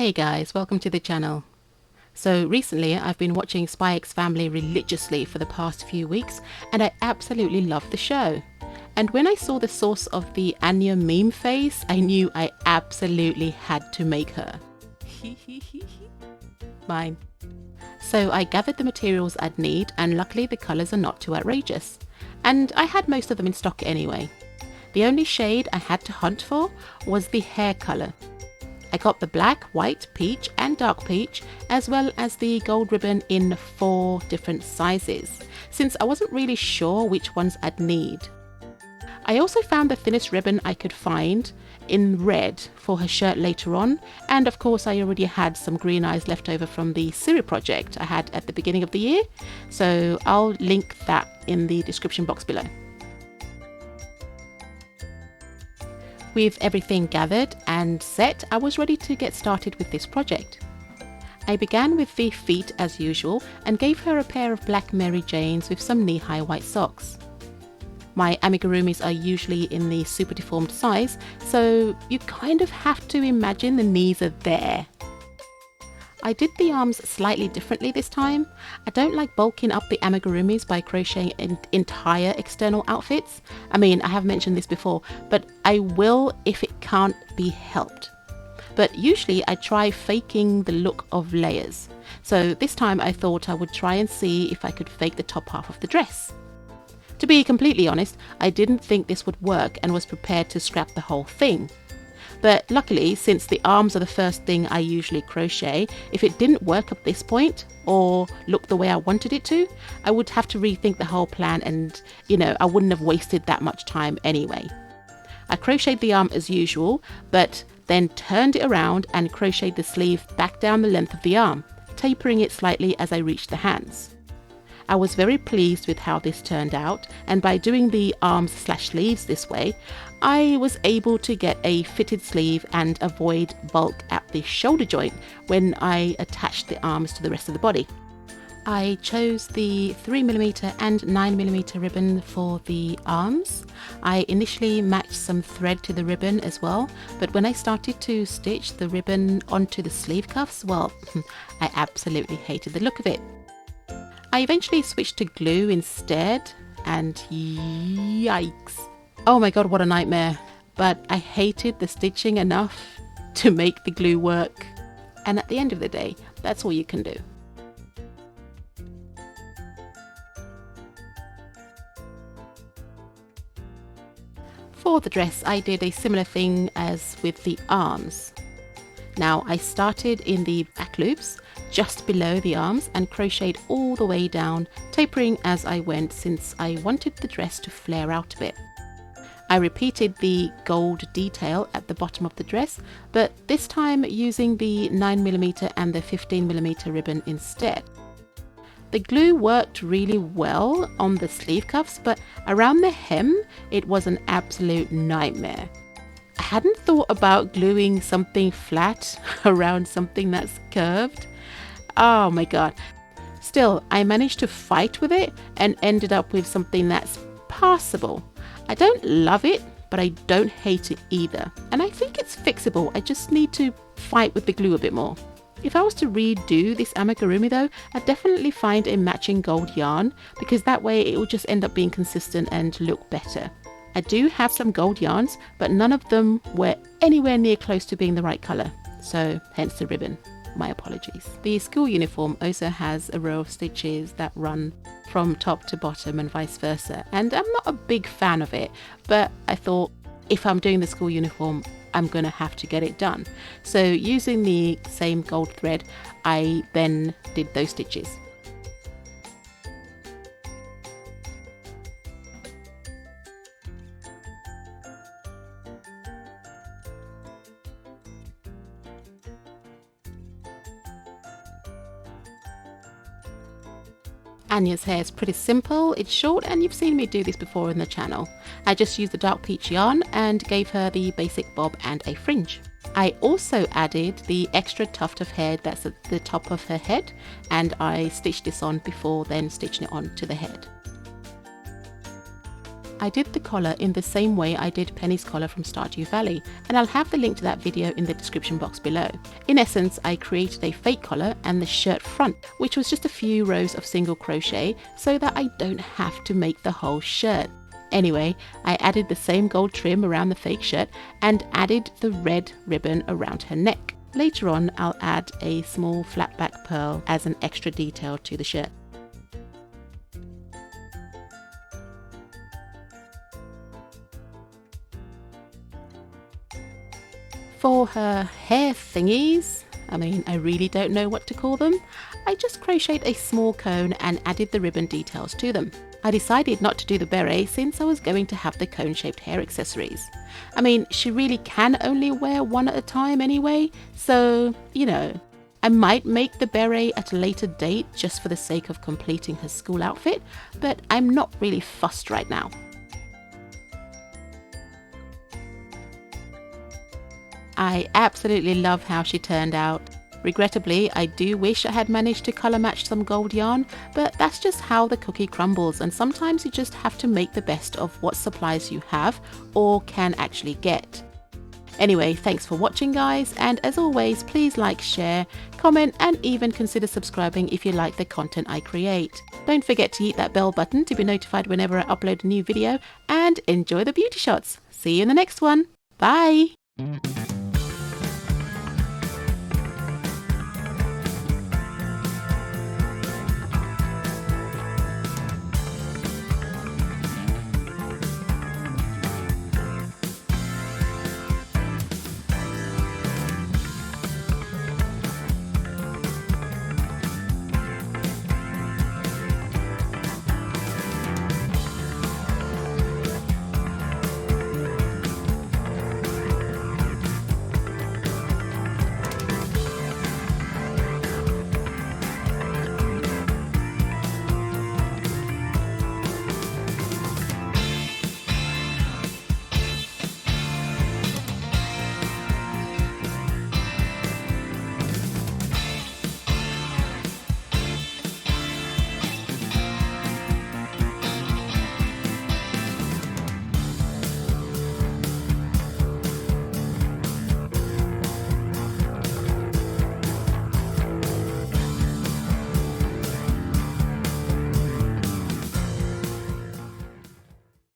Hey guys, welcome to the channel. So recently I've been watching Spy X Family religiously for the past few weeks and I absolutely love the show. And when I saw the source of the Anya meme face, I knew I absolutely had to make her. Mine. So I gathered the materials I'd need, and luckily the colours are not too outrageous. And I had most of them in stock anyway. The only shade I had to hunt for was the hair colour. I got the black, white, peach and dark peach, as well as the gold ribbon in 4 different sizes, since I wasn't really sure which ones I'd need. I also found the thinnest ribbon I could find in red for her shirt later on, and of course I already had some green eyes left over from the Siri project I had at the beginning of the year, so I'll link that in the description box below. With everything gathered and set, I was ready to get started with this project. I began with the feet as usual and gave her a pair of black Mary Janes with some knee-high white socks. My amigurumis are usually in the super deformed size, so you kind of have to imagine the knees are there. I did the arms slightly differently this time. I don't like bulking up the amigurumis by crocheting entire external outfits. I mean, I have mentioned this before, but I will if it can't be helped. But usually I try faking the look of layers. So this time I thought I would try and see if I could fake the top half of the dress. To be completely honest, I didn't think this would work and was prepared to scrap the whole thing. But luckily, since the arms are the first thing I usually crochet, if it didn't work at this point or look the way I wanted it to, I would have to rethink the whole plan and, I wouldn't have wasted that much time anyway. I crocheted the arm as usual, but then turned it around and crocheted the sleeve back down the length of the arm, tapering it slightly as I reached the hands. I was very pleased with how this turned out, and by doing the arms/sleeves this way, I was able to get a fitted sleeve and avoid bulk at the shoulder joint when I attached the arms to the rest of the body. I chose the 3mm and 9mm ribbon for the arms. I initially matched some thread to the ribbon as well, but when I started to stitch the ribbon onto the sleeve cuffs, well, I absolutely hated the look of it. I eventually switched to glue instead, and yikes. Oh my god, what a nightmare. But I hated the stitching enough to make the glue work. And at the end of the day, that's all you can do. For the dress, I did a similar thing as with the arms. Now I started in the back loops just below the arms and crocheted all the way down, tapering as I went since I wanted the dress to flare out a bit. I repeated the gold detail at the bottom of the dress, but this time using the 9mm and the 15mm ribbon instead. The glue worked really well on the sleeve cuffs, but around the hem it was an absolute nightmare. I hadn't thought about gluing something flat around something that's curved. Oh my god. Still, I managed to fight with it and ended up with something that's passable. I don't love it, but I don't hate it either. And I think it's fixable. I just need to fight with the glue a bit more. If I was to redo this amigurumi though, I'd definitely find a matching gold yarn, because that way it will just end up being consistent and look better. I do have some gold yarns, but none of them were anywhere near close to being the right colour, so hence the ribbon. My apologies. The school uniform also has a row of stitches that run from top to bottom and vice versa, and I'm not a big fan of it, but I thought if I'm doing the school uniform, I'm going to have to get it done. So using the same gold thread, I then did those stitches. Anya's hair is pretty simple, it's short, and you've seen me do this before in the channel. I just used the dark peach yarn and gave her the basic bob and a fringe. I also added the extra tuft of hair that's at the top of her head, and I stitched this on before then stitching it on to the head. I did the collar in the same way I did Penny's collar from Stardew Valley, and I'll have the link to that video in the description box below. In essence, I created a fake collar and the shirt front, which was just a few rows of single crochet so that I don't have to make the whole shirt. Anyway, I added the same gold trim around the fake shirt and added the red ribbon around her neck. Later on, I'll add a small flat back pearl as an extra detail to the shirt. For her hair thingies, I really don't know what to call them, I just crocheted a small cone and added the ribbon details to them. I decided not to do the beret since I was going to have the cone-shaped hair accessories. She really can only wear one at a time anyway, so, I might make the beret at a later date just for the sake of completing her school outfit, but I'm not really fussed right now. I absolutely love how she turned out. Regrettably, I do wish I had managed to colour match some gold yarn, but that's just how the cookie crumbles, and sometimes you just have to make the best of what supplies you have or can actually get. Anyway, thanks for watching guys, and as always, please like, share, comment and even consider subscribing if you like the content I create. Don't forget to hit that bell button to be notified whenever I upload a new video, and enjoy the beauty shots. See you in the next one. Bye!